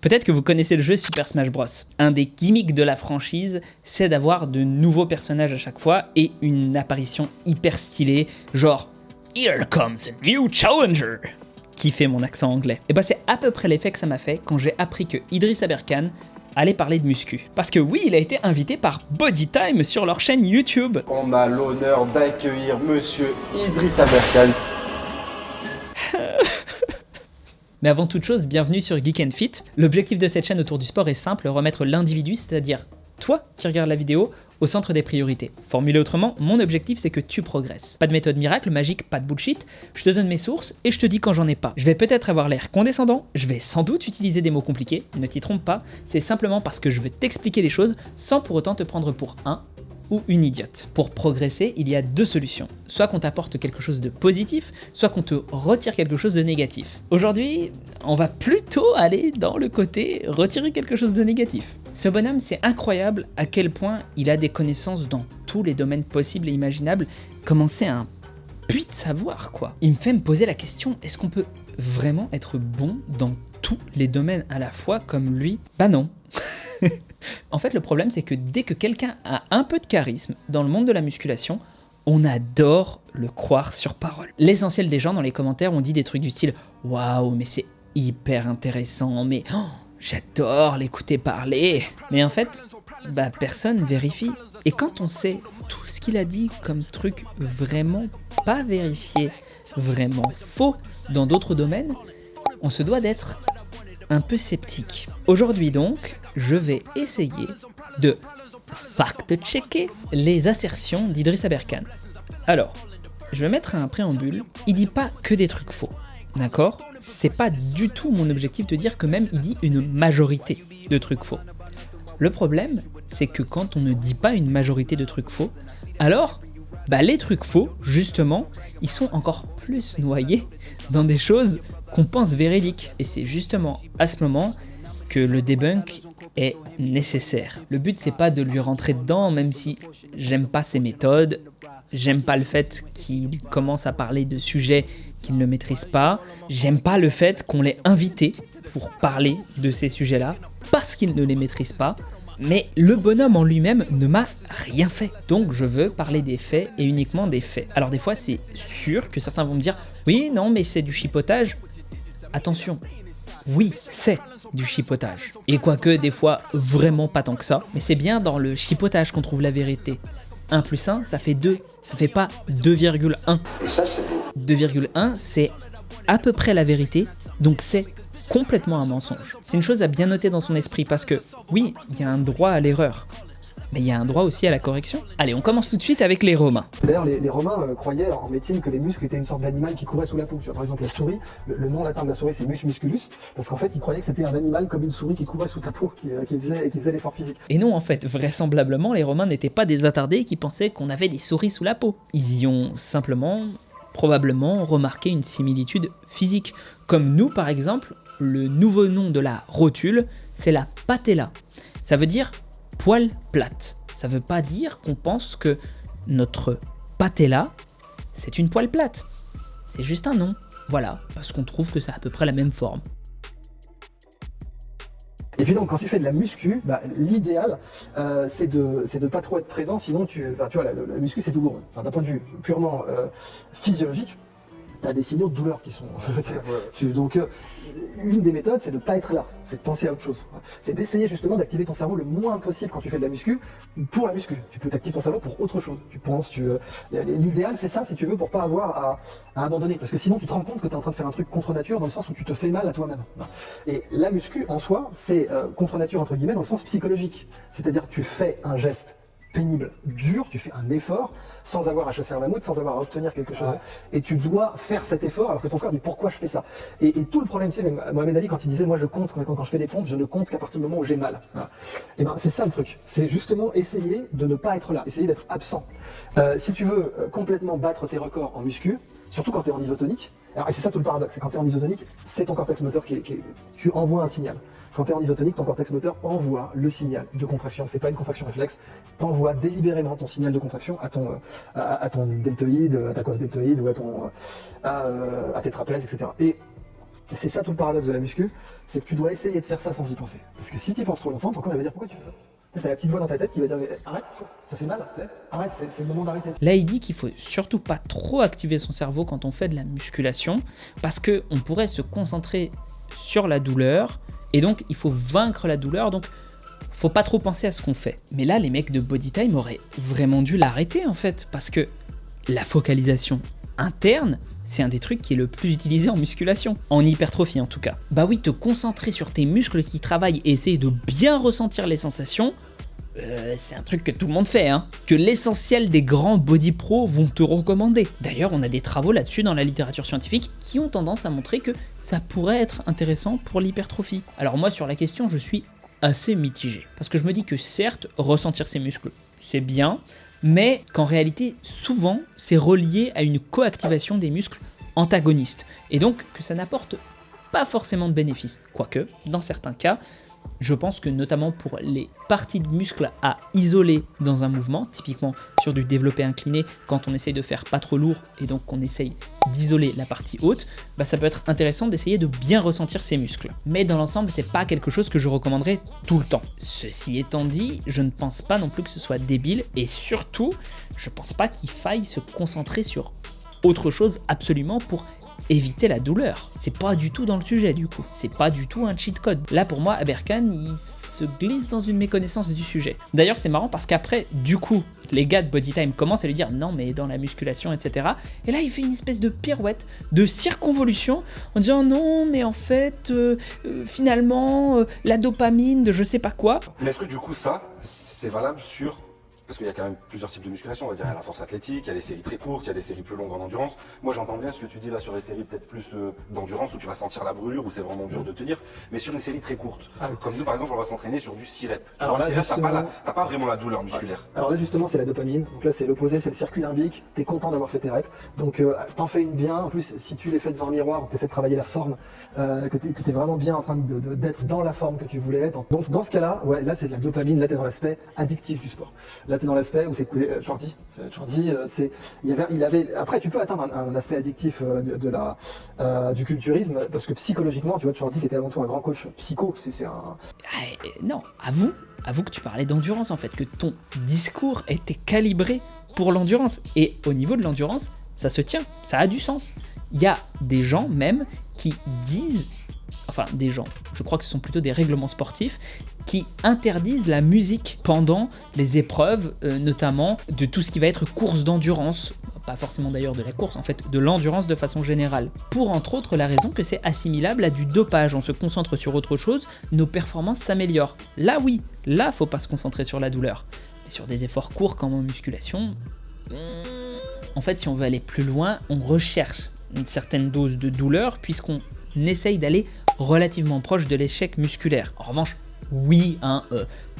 Peut-être que vous connaissez le jeu Super Smash Bros. Un des gimmicks de la franchise, c'est d'avoir de nouveaux personnages à chaque fois et une apparition hyper stylée, genre « Here comes a new challenger !» qui fait mon accent anglais. Et bah c'est à peu près l'effet que ça m'a fait quand j'ai appris que Idriss Aberkan allait parler de muscu. Parce que oui, il a été invité par Bodytime sur leur chaîne YouTube. On a l'honneur d'accueillir monsieur Idriss Aberkan. Mais avant toute chose, bienvenue sur Geek and Fit. L'objectif de cette chaîne autour du sport est simple, remettre l'individu, c'est-à-dire toi qui regardes la vidéo, au centre des priorités. Formulé autrement, mon objectif c'est que tu progresses. Pas de méthode miracle, magique, pas de bullshit, je te donne mes sources et je te dis quand j'en ai pas. Je vais peut-être avoir l'air condescendant, je vais sans doute utiliser des mots compliqués, ne t'y trompe pas, c'est simplement parce que je veux t'expliquer les choses sans pour autant te prendre pour un ou une idiote. Pour progresser, il y a deux solutions. Soit qu'on t'apporte quelque chose de positif, soit qu'on te retire quelque chose de négatif. Aujourd'hui, on va plutôt aller dans le côté retirer quelque chose de négatif. Ce bonhomme, c'est incroyable à quel point il a des connaissances dans tous les domaines possibles et imaginables. Comment c'est un puits de savoir, quoi. Il me fait me poser la question, est-ce qu'on peut vraiment être bon dans tous les domaines à la fois comme lui? Bah non. En fait, le problème, c'est que dès que quelqu'un a un peu de charisme dans le monde de la musculation, on adore le croire sur parole. L'essentiel des gens dans les commentaires ont dit des trucs du style « Waouh, mais c'est hyper intéressant, mais oh, j'adore l'écouter parler !» Mais en fait, bah personne vérifie. Et quand on sait tout ce qu'il a dit comme truc vraiment pas vérifié, vraiment faux dans d'autres domaines, on se doit d'être un peu sceptique. Aujourd'hui donc, je vais essayer de fact-checker les assertions d'Idriss Aberkan. Alors, je vais mettre un préambule, il dit pas que des trucs faux, d'accord? C'est pas du tout mon objectif de dire que même il dit une majorité de trucs faux. Le problème, c'est que quand on ne dit pas une majorité de trucs faux, alors, bah les trucs faux, justement, ils sont encore plus noyés dans des choses qu'on pense véridiques. Et c'est justement à ce moment que le debunk est nécessaire. Le but, c'est pas de lui rentrer dedans, même si j'aime pas ses méthodes, j'aime pas le fait qu'il commence à parler de sujets qu'il ne maîtrise pas, j'aime pas le fait qu'on l'ait invité pour parler de ces sujets-là, parce qu'il ne les maîtrise pas, mais le bonhomme en lui-même ne m'a rien fait. Donc je veux parler des faits et uniquement des faits. Alors des fois, c'est sûr que certains vont me dire « Oui, non, mais c'est du chipotage ». Attention, oui, c'est du chipotage. Et quoique des fois vraiment pas tant que ça, mais c'est bien dans le chipotage qu'on trouve la vérité. 1 plus 1, ça fait 2, ça fait pas 2,1. Et ça, c'est beau. 2,1, c'est à peu près la vérité, donc c'est complètement un mensonge. C'est une chose à bien noter dans son esprit parce que, oui, il y a un droit à l'erreur, mais il y a un droit aussi à la correction. Allez, on commence tout de suite avec les Romains. D'ailleurs, les Romains croyaient en médecine que les muscles étaient une sorte d'animal qui courait sous la peau. Tu vois, par exemple, la souris, le nom latin de la souris, c'est mus musculus, parce qu'en fait, ils croyaient que c'était un animal comme une souris qui courait sous ta peau, qui faisait l'effort physique. Et non, en fait, vraisemblablement, les Romains n'étaient pas des attardés qui pensaient qu'on avait des souris sous la peau. Ils y ont simplement, probablement, remarqué une similitude physique. Comme nous, par exemple, le nouveau nom de la rotule, c'est la patella. Ça veut dire poil plate. Ça veut pas dire qu'on pense que notre patella, c'est une poêle plate. C'est juste un nom. Voilà, parce qu'on trouve que c'est à peu près la même forme. Et puis donc quand tu fais de la muscu, bah, l'idéal c'est de pas trop être présent, sinon tu vois la muscu c'est douloureux. Enfin, d'un point de vue purement physiologique, tu as des signaux de douleur qui sont... Donc une des méthodes c'est de ne pas être là, c'est de penser à autre chose. C'est d'essayer justement d'activer ton cerveau le moins possible quand tu fais de la muscu pour la muscu. Tu peux t'activer ton cerveau pour autre chose. Tu penses, l'idéal c'est ça si tu veux pour pas avoir à abandonner. Parce que sinon tu te rends compte que tu es en train de faire un truc contre nature dans le sens où tu te fais mal à toi-même. Et la muscu en soi c'est contre nature entre guillemets dans le sens psychologique. C'est-à-dire que tu fais un geste pénible, dur, tu fais un effort sans avoir à chasser un mammouth, sans avoir à obtenir quelque chose. Et tu dois faire cet effort alors que ton corps dit pourquoi je fais ça. Et tout le problème, c'est Mohamed Ali quand il disait moi je compte quand je fais des pompes, je ne compte qu'à partir du moment où j'ai mal. Et ben c'est ça le truc. C'est justement essayer de ne pas être là, essayer d'être absent. Si tu veux complètement battre tes records en muscu, surtout quand tu es en isotonique, alors, et c'est ça tout le paradoxe, c'est quand tu es en isotonique, c'est ton cortex moteur tu envoies un signal. Quand tu es en isotonique, ton cortex moteur envoie le signal de contraction. C'est pas une contraction réflexe, tu envoies délibérément ton signal de contraction à ton deltoïde, à ta coiffe deltoïde ou à tes trapèzes, etc. Et C'est ça tout le paradoxe de la muscu, c'est que tu dois essayer de faire ça sans y penser. Parce que si tu y penses trop longtemps, ton corps il va dire pourquoi tu fais ça. T'as la petite voix dans ta tête qui va dire mais arrête, ça fait mal, arrête, c'est le moment d'arrêter. Là, il dit qu'il faut surtout pas trop activer son cerveau quand on fait de la musculation, parce qu'on pourrait se concentrer sur la douleur, et donc il faut vaincre la douleur, donc faut pas trop penser à ce qu'on fait. Mais là, les mecs de Bodytime auraient vraiment dû l'arrêter en fait, parce que la focalisation interne, c'est un des trucs qui est le plus utilisé en musculation, en hypertrophie en tout cas. Bah oui, te concentrer sur tes muscles qui travaillent et essayer de bien ressentir les sensations, c'est un truc que tout le monde fait, hein, que l'essentiel des grands body pros vont te recommander. D'ailleurs, on a des travaux là-dessus dans la littérature scientifique qui ont tendance à montrer que ça pourrait être intéressant pour l'hypertrophie. Alors moi, sur la question, je suis assez mitigé, parce que je me dis que certes, ressentir ses muscles, c'est bien, mais qu'en réalité, souvent, c'est relié à une coactivation des muscles antagonistes, et donc que ça n'apporte pas forcément de bénéfices. Quoique, dans certains cas, je pense que notamment pour les parties de muscles à isoler dans un mouvement, typiquement sur du développé incliné, quand on essaye de faire pas trop lourd et donc qu'on essaye d'isoler la partie haute, bah ça peut être intéressant d'essayer de bien ressentir ses muscles. Mais dans l'ensemble, c'est pas quelque chose que je recommanderais tout le temps. Ceci étant dit, je ne pense pas non plus que ce soit débile, et surtout, je pense pas qu'il faille se concentrer sur autre chose absolument pour éviter la douleur. C'est pas du tout dans le sujet du coup. C'est pas du tout un cheat code. Là pour moi, Aberkan, il se glisse dans une méconnaissance du sujet. D'ailleurs c'est marrant parce qu'après, du coup, les gars de Bodytime commencent à lui dire non mais dans la musculation, etc. Et là il fait une espèce de pirouette, de circonvolution en disant non mais en fait, finalement, la dopamine de je sais pas quoi. Mais est-ce que du coup ça, c'est valable sur... Parce qu'il y a quand même plusieurs types de musculation, on va dire, il y a la force athlétique, il y a les séries très courtes, il y a des séries plus longues en endurance. Moi j'entends bien ce que tu dis là sur les séries peut-être plus d'endurance, où tu vas sentir la brûlure, où c'est vraiment dur de tenir, mais sur une série très courte, comme nous par exemple on va s'entraîner sur du 6 reps. Alors là, 6 reps, t'as pas vraiment la douleur musculaire. Alors là justement c'est la dopamine, donc là c'est l'opposé, c'est le circuit limbique, t'es content d'avoir fait tes reps, donc t'en fais une bien, en plus si tu les fais devant le miroir, t'essaies de travailler la forme, que t'es vraiment bien en train d'être dans la forme que tu voulais être. Donc dans ce cas-là, ouais, là c'est de la dopamine, là t'es dans l'aspect addictif du sport. Là t'es dans l'aspect où t'es Jordi, il avait. Après, tu peux atteindre un aspect addictif du culturisme, parce que psychologiquement, tu vois, Jordi qui était avant tout un grand coach psycho, c'est un. Non, avoue que tu parlais d'endurance en fait, que ton discours était calibré pour l'endurance. Et au niveau de l'endurance, ça se tient, ça a du sens. Il y a des gens même qui disent, enfin des gens, je crois que ce sont plutôt des règlements sportifs, qui interdisent la musique pendant les épreuves, notamment de tout ce qui va être course d'endurance, pas forcément d'ailleurs de la course, en fait de l'endurance de façon générale, pour entre autres la raison que c'est assimilable à du dopage, on se concentre sur autre chose, nos performances s'améliorent. Là oui, là faut pas se concentrer sur la douleur, mais sur des efforts courts comme en musculation, en fait si on veut aller plus loin, on recherche une certaine dose de douleur puisqu'on essaye d'aller relativement proche de l'échec musculaire. En revanche, oui,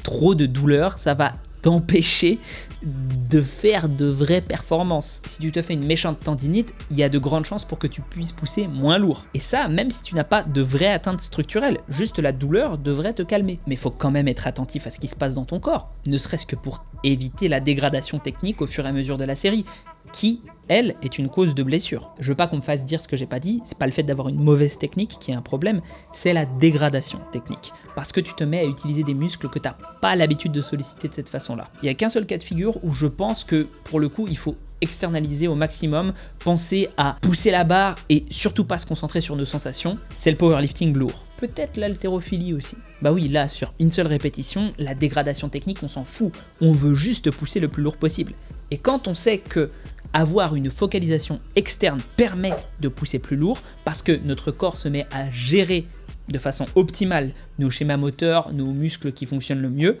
trop de douleur, ça va t'empêcher de faire de vraies performances. Si tu te fais une méchante tendinite, il y a de grandes chances pour que tu puisses pousser moins lourd. Et ça, même si tu n'as pas de vraie atteinte structurelle, juste la douleur devrait te calmer. Mais il faut quand même être attentif à ce qui se passe dans ton corps, ne serait-ce que pour éviter la dégradation technique au fur et à mesure de la série, qui, elle, est une cause de blessure. Je veux pas qu'on me fasse dire ce que j'ai pas dit, c'est pas le fait d'avoir une mauvaise technique qui est un problème, c'est la dégradation technique. Parce que tu te mets à utiliser des muscles que t'as pas l'habitude de solliciter de cette façon-là. Il y a qu'un seul cas de figure où je pense que, pour le coup, il faut externaliser au maximum, penser à pousser la barre et surtout pas se concentrer sur nos sensations, c'est le powerlifting lourd. Peut-être l'haltérophilie aussi. Bah oui, là, sur une seule répétition, la dégradation technique, on s'en fout. On veut juste pousser le plus lourd possible. Et quand on sait que avoir une focalisation externe permet de pousser plus lourd, parce que notre corps se met à gérer de façon optimale nos schémas moteurs, nos muscles qui fonctionnent le mieux,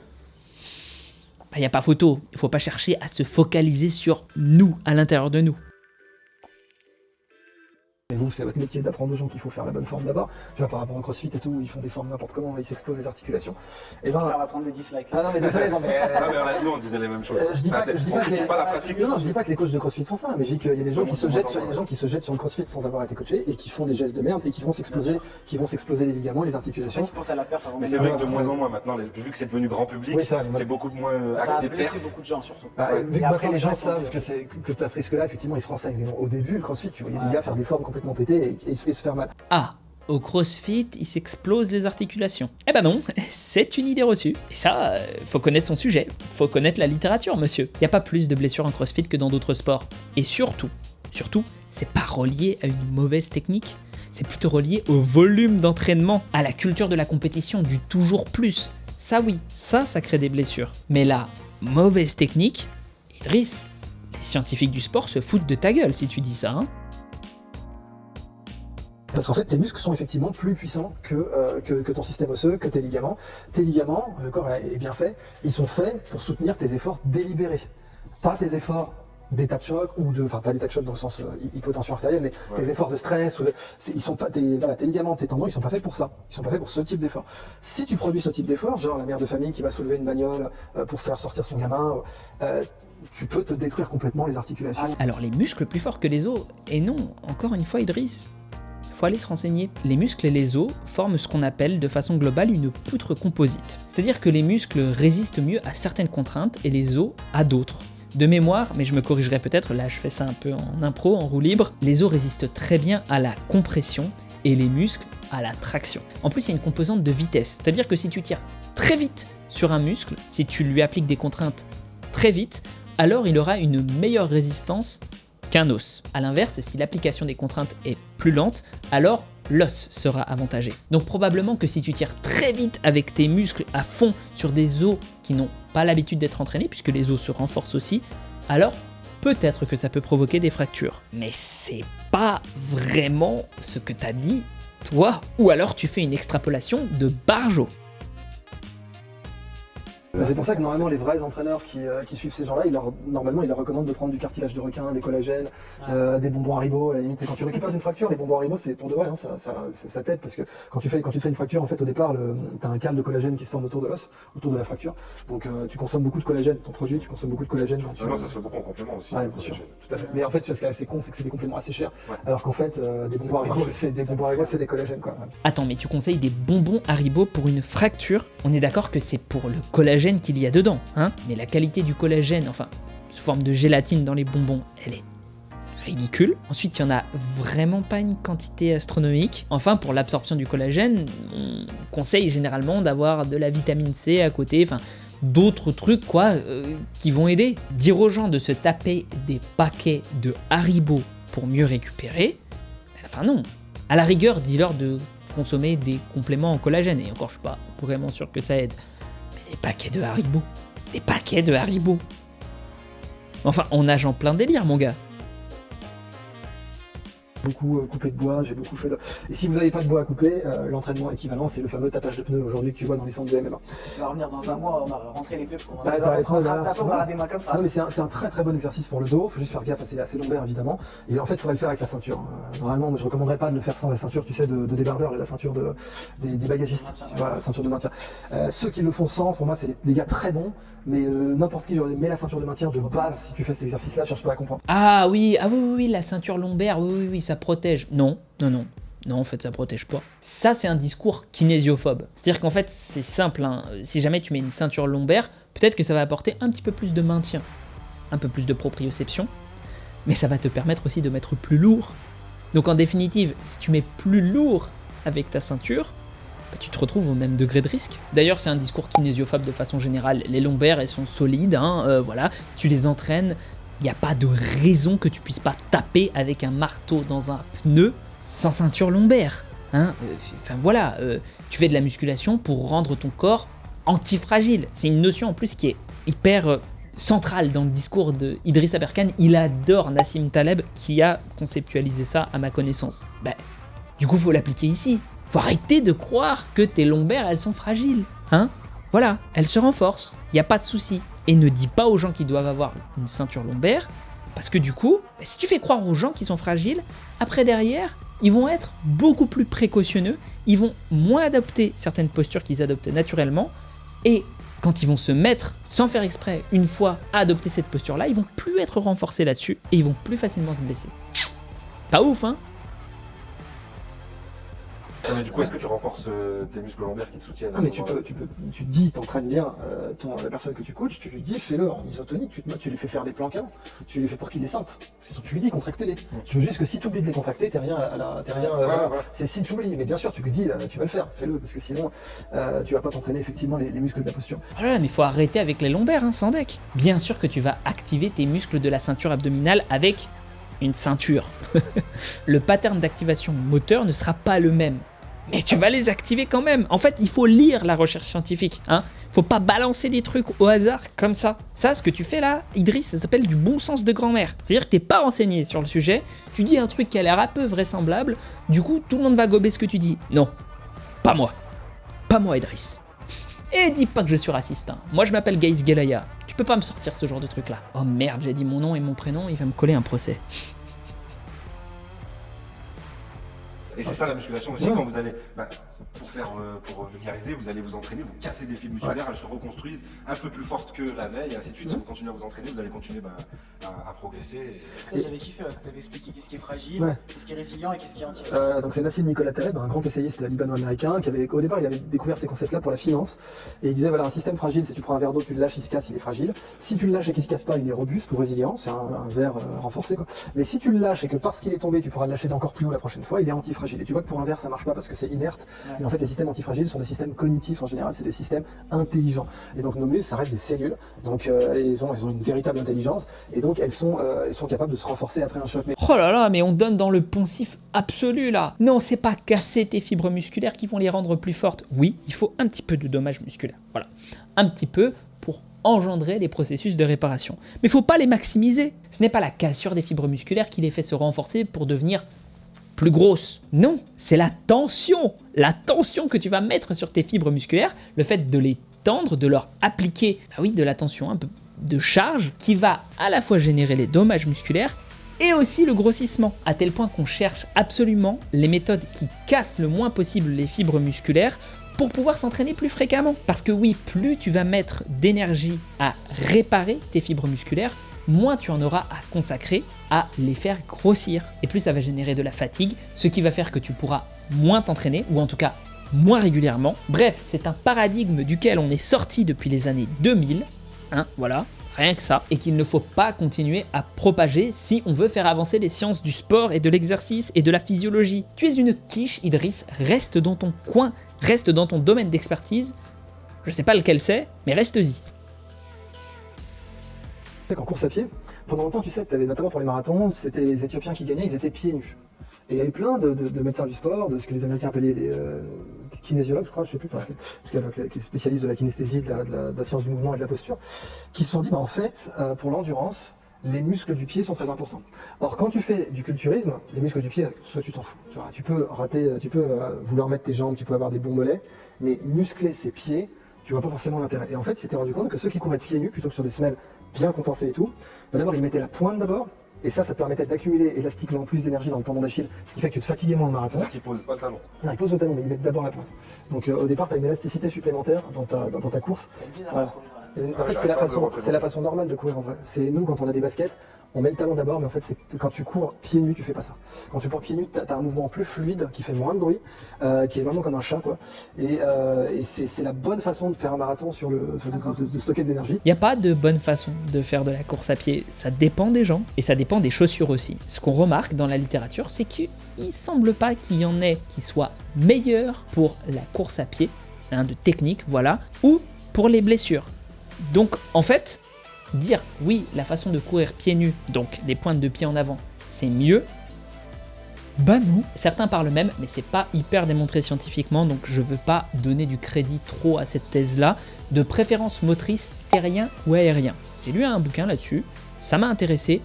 il n'y a pas photo. Il ne faut pas chercher à se focaliser sur nous, à l'intérieur de nous. Et vous, c'est votre métier d'apprendre aux gens qu'il faut faire la bonne forme d'abord. Tu vois, par rapport au crossfit et tout, ils font des formes n'importe comment, ils s'explosent les articulations. Et ben, On va prendre des dislikes. Ah non, mais désolé, non, mais. Nous, on disait les mêmes choses. Je dis pas que c'est pas la pratique. Non, je dis pas que les coachs de crossfit font ça, mais je dis qu'il y a des gens qui se jettent sur le crossfit sans avoir été coachés et qui font des gestes de merde et qui vont s'exploser les ligaments, les articulations. Tu penses à la perf avant. Mais c'est vrai que de moins en moins maintenant, vu que c'est devenu grand public, Oui, c'est beaucoup moins Ça a accepté. blessé beaucoup de gens surtout. Vu Et que après, maintenant les gens on savent dit, que tu as ce risque-là, effectivement ils se renseignent. Mais bon, au début, le crossfit, tu voyais des gars faire des formes complètement pétées et se faire mal. Ah, au CrossFit, il s'explose les articulations. Eh ben non, c'est une idée reçue. Et ça, faut connaître son sujet, faut connaître la littérature, monsieur. Y a pas plus de blessures en CrossFit que dans d'autres sports. Et surtout, c'est pas relié à une mauvaise technique. C'est plutôt relié au volume d'entraînement, à la culture de la compétition, du toujours plus. Ça oui, ça crée des blessures. Mais la mauvaise technique, Idriss, les scientifiques du sport se foutent de ta gueule si tu dis ça, hein. Parce qu'en fait, tes muscles sont effectivement plus puissants que ton système osseux, que tes ligaments. Tes ligaments, le corps est bien fait, ils sont faits pour soutenir tes efforts délibérés. Pas tes efforts d'état de choc, ou enfin pas l'état de choc dans le sens hypotension artérielle, mais tes efforts de stress, ils sont pas, tes ligaments, tes tendons, ils sont pas faits pour ça. Ils sont pas faits pour ce type d'effort. Si tu produis ce type d'effort, genre la mère de famille qui va soulever une bagnole pour faire sortir son gamin, tu peux te détruire complètement les articulations. Alors les muscles plus forts que les os, et non, encore une fois Idriss, faut aller se renseigner. Les muscles et les os forment ce qu'on appelle de façon globale une poutre composite. C'est-à-dire que les muscles résistent mieux à certaines contraintes et les os à d'autres. De mémoire, mais je me corrigerai peut-être, là je fais ça un peu en impro, en roue libre, les os résistent très bien à la compression et les muscles à la traction. En plus, il y a une composante de vitesse, c'est-à-dire que si tu tires très vite sur un muscle, si tu lui appliques des contraintes très vite, alors il aura une meilleure résistance qu'un os. A l'inverse, si l'application des contraintes est plus lente, alors l'os sera avantagé. Donc probablement que si tu tires très vite avec tes muscles à fond sur des os qui n'ont pas l'habitude d'être entraînés, puisque les os se renforcent aussi, alors peut-être que ça peut provoquer des fractures. Mais c'est pas vraiment ce que t'as dit, toi. Ou alors tu fais une extrapolation de Barjo. C'est pour ça que normalement les vrais entraîneurs qui suivent ces gens-là, normalement ils leur recommandent de prendre du cartilage de requin, des collagènes, des bonbons Haribo. À la limite, quand tu récupères une fracture, les bonbons Haribo c'est pour de vrai, hein, ça t'aide parce que quand tu fais une fracture, en fait au départ t'as un cal de collagène qui se forme autour de l'os, autour de la fracture. Donc tu consommes beaucoup de collagène, ton produit, tu consommes beaucoup de collagène quand tu. Non, ça se fait beaucoup en complément aussi. Ouais, bien sûr, tout à fait. Mais en fait, ce qui est assez con, c'est que c'est des compléments assez chers, alors qu'en fait des bonbons Haribo, c'est des collagènes quoi. Attends, mais tu conseilles des bonbons Haribo pour une fracture? On est d'accord que c'est pour le collagène qu'il y a dedans, hein? Mais la qualité du collagène, enfin, sous forme de gélatine dans les bonbons, elle est ridicule. Ensuite, il n'y en a vraiment pas une quantité astronomique. Enfin, pour l'absorption du collagène, on conseille généralement d'avoir de la vitamine C à côté, enfin, d'autres trucs, quoi, qui vont aider. Dire aux gens de se taper des paquets de Haribo pour mieux récupérer, enfin non. À la rigueur, dis-leur de consommer des compléments en collagène, et encore, je suis pas vraiment sûr que ça aide. Des paquets de Haribo. Des paquets de Haribo. Enfin, on nage en plein délire, mon gars. Beaucoup coupé de bois, j'ai beaucoup fait de... Et si vous n'avez pas de bois à couper, l'entraînement équivalent, c'est le fameux tapage de pneus aujourd'hui que tu vois dans les centres de MMA. Tu vas revenir dans un mois, on va rentrer les pneus, on Ah, aura des mains comme ça. Non mais c'est un très très bon exercice pour le dos, faut juste faire gaffe, c'est assez lombaire évidemment, et en fait il faudrait le faire avec la ceinture. Normalement, moi, je recommanderais pas de le faire sans la ceinture, tu sais, de débardeur, la ceinture des bagagistes, voilà, la ceinture de maintien. Ceux qui le font sans, pour moi c'est des gars très bons, mais n'importe qui, mets la ceinture de maintien de base si tu fais cet exercice-là, cherche pas à comprendre. Ah oui, la ceinture lombaire, oui, ça protège. Non, en fait, ça protège pas. Ça, c'est un discours kinésiophobe. C'est-à-dire qu'en fait, c'est simple, hein. Si jamais tu mets une ceinture lombaire, peut-être que ça va apporter un petit peu plus de maintien, un peu plus de proprioception, mais ça va te permettre aussi de mettre plus lourd. Donc en définitive, si tu mets plus lourd avec ta ceinture, bah, tu te retrouves au même degré de risque. D'ailleurs, c'est un discours kinésiophobe de façon générale. Les lombaires, elles sont solides, hein, voilà. Tu les entraînes, il n'y a pas de raison que tu puisses pas taper avec un marteau dans un pneu sans ceinture lombaire. Hein, enfin voilà, tu fais de la musculation pour rendre ton corps antifragile. C'est une notion en plus qui est hyper centrale dans le discours de Idriss Aberkan. Il adore Nassim Taleb qui a conceptualisé ça à ma connaissance. Bah, du coup, faut l'appliquer ici. Faut arrêter de croire que tes lombaires, elles sont fragiles. Hein? Voilà, elles se renforcent. Il n'y a pas de souci. Et ne dis pas aux gens qu'ils doivent avoir une ceinture lombaire, parce que du coup, si tu fais croire aux gens qui sont fragiles, après derrière, ils vont être beaucoup plus précautionneux, ils vont moins adopter certaines postures qu'ils adoptent naturellement, et quand ils vont se mettre, sans faire exprès, une fois à adopter cette posture-là, ils vont plus être renforcés là-dessus, et ils vont plus facilement se blesser. Pas ouf, hein? mais du coup, est-ce que tu renforces tes muscles lombaires qui te soutiennent? Ah, mais tu dis, t'entraînes bien la personne que tu coaches, tu lui dis fais-le en isotonique, tu lui fais faire des planques avant, tu lui fais pour qu'il les sente. Tu lui dis contracte-les. Je veux juste que si tu oublies de les contracter, t'es rien c'est si tu oublies, mais bien sûr tu lui dis tu vas le faire, fais-le, parce que sinon tu vas pas t'entraîner effectivement les muscles de la posture. Voilà, mais faut arrêter avec les lombaires, hein, sans deck. Bien sûr que tu vas activer tes muscles de la ceinture abdominale avec une ceinture. Le pattern d'activation moteur ne sera pas le même. Mais tu vas les activer quand même. En fait, il faut lire la recherche scientifique. Hein. Faut pas balancer des trucs au hasard comme ça. Ça, ce que tu fais là, Idriss, ça s'appelle du bon sens de grand-mère. C'est-à-dire que t'es pas renseigné sur le sujet, tu dis un truc qui a l'air un peu vraisemblable, du coup, tout le monde va gober ce que tu dis. Non, pas moi. Pas moi, Idriss. Et dis pas que je suis raciste. Hein. Moi, je m'appelle Gaïs Gelaya. Tu peux pas me sortir ce genre de truc là. Oh merde, j'ai dit mon nom et mon prénom, il va me coller un procès. Et c'est ça la musculation aussi, quand vous allez, pour vulgariser, vous allez vous entraîner, vous cassez des fibres musculaires, elles se reconstruisent un peu plus fortes que la veille, et ainsi de suite. Si vous continuez à vous entraîner, vous allez continuer à progresser. J'avais kiffé quand tu avais expliqué qu'est-ce qui est fragile, qu'est-ce qui est résilient et qu'est-ce qui est anti-fragile. Donc c'est Nassim Nicolas Taleb, un grand essayiste libano-américain, qui au départ il avait découvert ces concepts-là pour la finance, et il disait voilà, un système fragile, si tu prends un verre d'eau, tu le lâches, il se casse, il est fragile. Si tu le lâches et qu'il se casse pas, il est robuste ou résilient, c'est un verre renforcé quoi. Mais si tu le lâches et que parce qu'il est tombé, tu pourras le lâcher d'encore plus haut la prochaine fois, il est antifragile. Et tu vois que pour un verre ça marche pas parce que c'est inerte, mais en fait les systèmes antifragiles sont des systèmes cognitifs en général, c'est des systèmes intelligents. Et donc nos muscles, ça reste des cellules, donc ils ont une véritable intelligence, et donc elles sont capables de se renforcer après un choc. Mais... Oh là là, mais on donne dans le poncif absolu là. Non, c'est pas casser tes fibres musculaires qui vont les rendre plus fortes. Oui, il faut un petit peu de dommage musculaire. Voilà, un petit peu pour engendrer les processus de réparation. Mais faut pas les maximiser. Ce n'est pas la cassure des fibres musculaires qui les fait se renforcer pour devenir plus grosse. Non, c'est la tension que tu vas mettre sur tes fibres musculaires, le fait de les tendre, de leur appliquer de la tension, un peu de charge, qui va à la fois générer les dommages musculaires et aussi le grossissement, à tel point qu'on cherche absolument les méthodes qui cassent le moins possible les fibres musculaires pour pouvoir s'entraîner plus fréquemment. Parce que oui, plus tu vas mettre d'énergie à réparer tes fibres musculaires, moins tu en auras à consacrer à les faire grossir. Et plus ça va générer de la fatigue, ce qui va faire que tu pourras moins t'entraîner, ou en tout cas moins régulièrement. Bref, c'est un paradigme duquel on est sorti depuis les années 2000, hein, voilà, rien que ça, et qu'il ne faut pas continuer à propager si on veut faire avancer les sciences du sport et de l'exercice et de la physiologie. Tu es une quiche, Idriss, reste dans ton coin, reste dans ton domaine d'expertise, je sais pas lequel c'est, mais reste-y. En course à pied, pendant longtemps, tu sais, tu avais notamment pour les marathons, c'était les Éthiopiens qui gagnaient, ils étaient pieds nus. Et il y avait plein de médecins du sport, de ce que les Américains appelaient des kinésiologues, je crois, je sais plus, qui spécialisent de la kinesthésie, de la science du mouvement et de la posture, qui se sont dit, en fait, pour l'endurance, les muscles du pied sont très importants. Or, quand tu fais du culturisme, les muscles du pied, soit tu t'en fous. Tu peux rater, tu peux vouloir mettre tes jambes, tu peux avoir des bons mollets, mais muscler ses pieds, tu vois pas forcément l'intérêt. Et en fait, il s'était rendu compte que ceux qui couraient pieds nus, plutôt que sur des semelles bien compensées et tout, d'abord ils mettaient la pointe d'abord, et ça te permettait d'accumuler élastiquement plus d'énergie dans le tendon d'Achille, ce qui fait que tu te fatiguais moins le marathon. C'est-à-dire qu'ils posent pas le talon. Non, ils posent le talon, mais ils mettent d'abord la pointe. Donc au départ, tu as une élasticité supplémentaire dans ta course. C'est bizarre. Voilà. En fait, c'est la façon normale de courir en vrai. C'est nous, quand on a des baskets, on met le talon d'abord, mais en fait, c'est quand tu cours pieds nus, tu fais pas ça. Quand tu cours pieds nus, t'as un mouvement plus fluide, qui fait moins de bruit, qui est vraiment comme un chat, quoi. Et c'est la bonne façon de faire un marathon de stocker de l'énergie. Il n'y a pas de bonne façon de faire de la course à pied. Ça dépend des gens et ça dépend des chaussures aussi. Ce qu'on remarque dans la littérature, c'est qu'il semble pas qu'il y en ait qui soient meilleurs pour la course à pied, de technique, voilà, ou pour les blessures. Donc, en fait, dire oui, la façon de courir pieds nus, donc les pointes de pied en avant, c'est mieux, bah non. Certains parlent même, mais c'est pas hyper démontré scientifiquement, donc je veux pas donner du crédit trop à cette thèse-là, de préférence motrice terrien ou aérien. J'ai lu un bouquin là-dessus, ça m'a intéressé.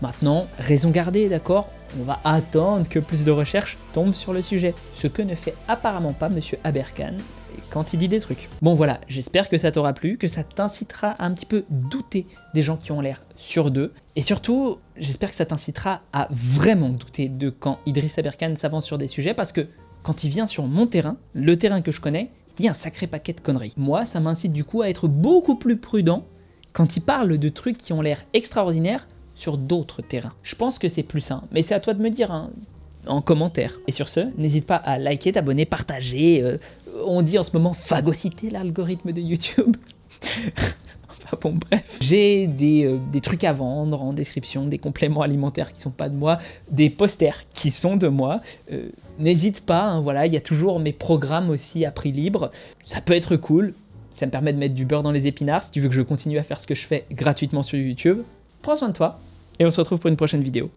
Maintenant, raison gardée, d'accord, on va attendre que plus de recherches tombent sur le sujet. Ce que ne fait apparemment pas Monsieur Aberkan quand il dit des trucs. Bon voilà, j'espère que ça t'aura plu, que ça t'incitera à un petit peu douter des gens qui ont l'air sûrs d'eux. Et surtout, j'espère que ça t'incitera à vraiment douter de quand Idriss Aberkan s'avance sur des sujets, parce que quand il vient sur mon terrain, le terrain que je connais, il dit un sacré paquet de conneries. Moi, ça m'incite du coup à être beaucoup plus prudent quand il parle de trucs qui ont l'air extraordinaires sur d'autres terrains. Je pense que c'est plus sain, mais c'est à toi de me dire, hein. en commentaire. Et sur ce, n'hésite pas à liker, t'abonner, partager. On dit en ce moment phagocyter l'algorithme de YouTube. Enfin bon, bref. J'ai des trucs à vendre en description, des compléments alimentaires qui sont pas de moi, des posters qui sont de moi. N'hésite pas, hein, voilà, il y a toujours mes programmes aussi à prix libre. Ça peut être cool. Ça me permet de mettre du beurre dans les épinards si tu veux que je continue à faire ce que je fais gratuitement sur YouTube. Prends soin de toi et on se retrouve pour une prochaine vidéo.